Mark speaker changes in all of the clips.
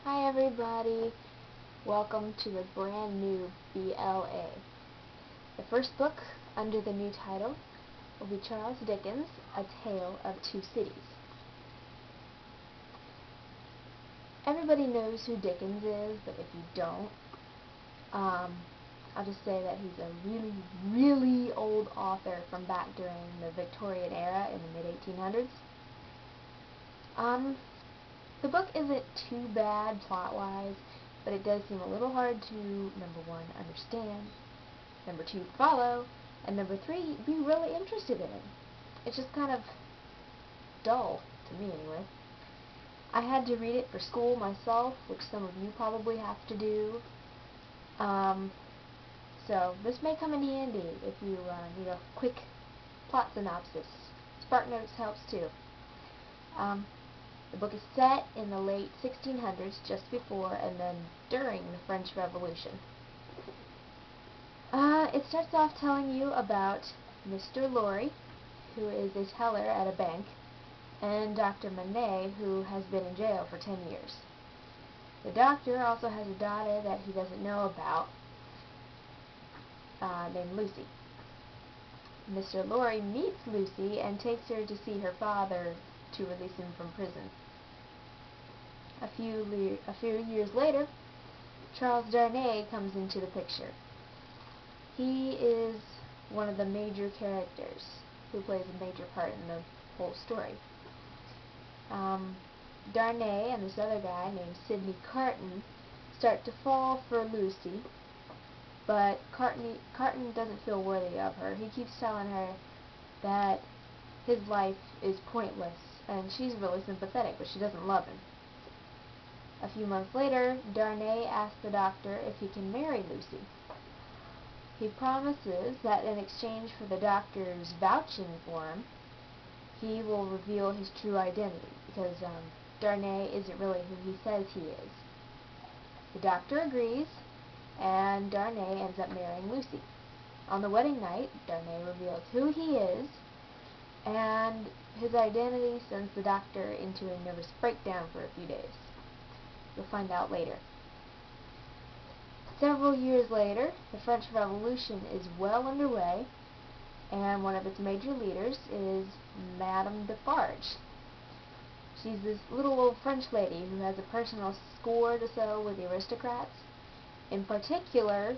Speaker 1: Hi everybody, welcome to a brand new BLA. The first book under the new title will be Charles Dickens' A Tale of Two Cities. Everybody knows who Dickens is, but if you don't, I'll just say that he's a really old author from back during the Victorian era in the mid-1800s. The book isn't too bad plot-wise, but it does seem a little hard to, number one, understand, number two, follow, and number three, be really interested in. It's just kind of dull, to me anyway. I had to read it for school myself, which some of you probably have to do. So this may come in handy if you need a quick plot synopsis. SparkNotes helps too. The book is set in the late 1600s, just before and then during the French Revolution. It starts off telling you about Mr. Lorry, who is a teller at a bank, and Dr. Manet, who has been in jail for 10 years. The doctor also has a daughter that he doesn't know about, named Lucy. Mr. Lorry meets Lucy and takes her to see her father to release him from prison. A few years later, Charles Darnay comes into the picture. He is one of the major characters who plays a major part in the whole story. Darnay and this other guy named Sidney Carton start to fall for Lucy, but Carton doesn't feel worthy of her. He keeps telling her that his life is pointless, and she's really sympathetic, but she doesn't love him. A few months later, Darnay asks the doctor if he can marry Lucy. He promises that in exchange for the doctor's vouching for him, he will reveal his true identity, because Darnay isn't really who he says he is. The doctor agrees, and Darnay ends up marrying Lucy. On the wedding night, Darnay reveals who he is, and his identity sends the doctor into a nervous breakdown for a few days. You'll find out later. Several years later, the French Revolution is well underway, and one of its major leaders is Madame Defarge. She's this little old French lady who has a personal score to settle with the aristocrats. In particular,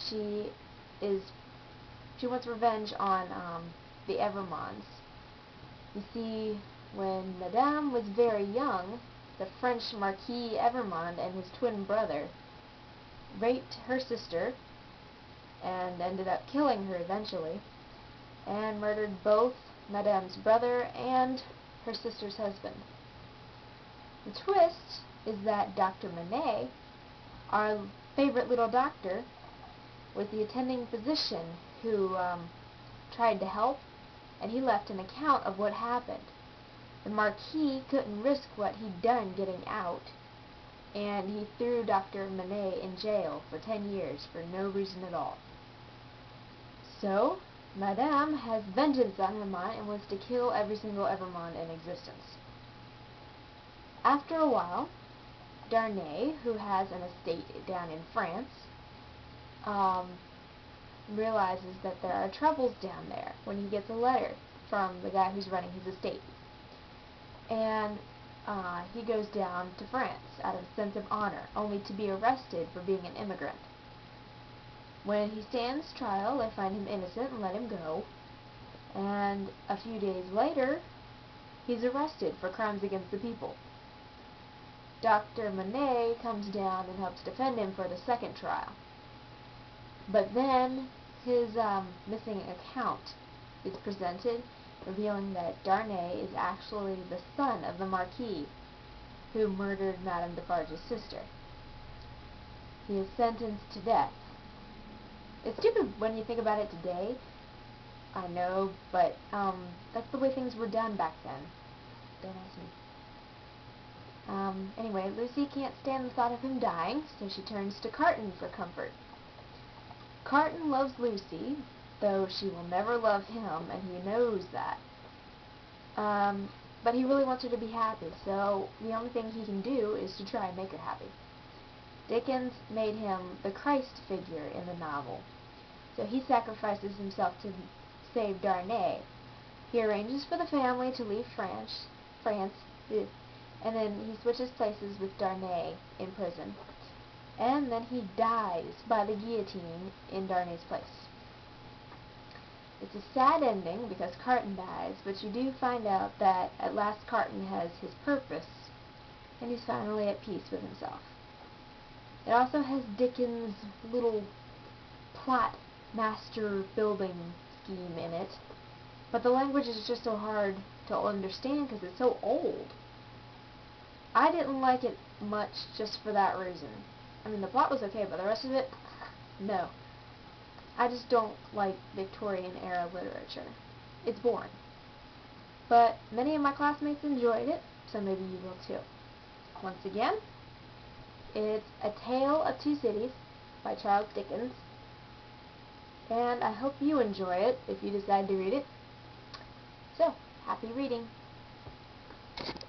Speaker 1: she wants revenge on the Evermonds. You see, when Madame was very young, the French Marquis Evermond and his twin brother raped her sister and ended up killing her eventually, and murdered both Madame's brother and her sister's husband. The twist is that Dr. Manet, our favorite little doctor, was the attending physician who tried to help, and he left an account of what happened. The Marquis couldn't risk what he'd done getting out, and he threw Dr. Manet in jail for 10 years for no reason at all. So, Madame has vengeance on her mind and wants to kill every single Evermond in existence. After a while, Darnay, who has an estate down in France, realizes that there are troubles down there when he gets a letter from the guy who's running his estate. And he goes down to France out of a sense of honor, only to be arrested for being an immigrant. When he stands trial, they find him innocent and let him go. And a few days later, he's arrested for crimes against the people. Dr. Manet comes down and helps defend him for the second trial. But then his missing account is presented, revealing that Darnay is actually the son of the Marquis, who murdered Madame Defarge's sister. He is sentenced to death. It's stupid when you think about it today, I know, but that's the way things were done back then. Don't ask me. Anyway, Lucy can't stand the thought of him dying, so she turns to Carton for comfort. Carton loves Lucy, though she will never love him, and he knows that. but he really wants her to be happy, so the only thing he can do is to try and make her happy. Dickens made him the Christ figure in the novel, so he sacrifices himself to save Darnay. He arranges for the family to leave France, and then he switches places with Darnay in prison, and then he dies by the guillotine in Darnay's place. It's a sad ending because Carton dies, but you do find out that at last Carton has his purpose, and he's finally at peace with himself. It also has Dickens' little plot master building scheme in it, but the language is just so hard to understand because it's so old. I didn't like it much just for that reason. I mean, the plot was okay, but the rest of it, no. I just don't like Victorian-era literature. It's boring. But many of my classmates enjoyed it, so maybe you will too. Once again, it's A Tale of Two Cities by Charles Dickens, and I hope you enjoy it if you decide to read it. So, happy reading!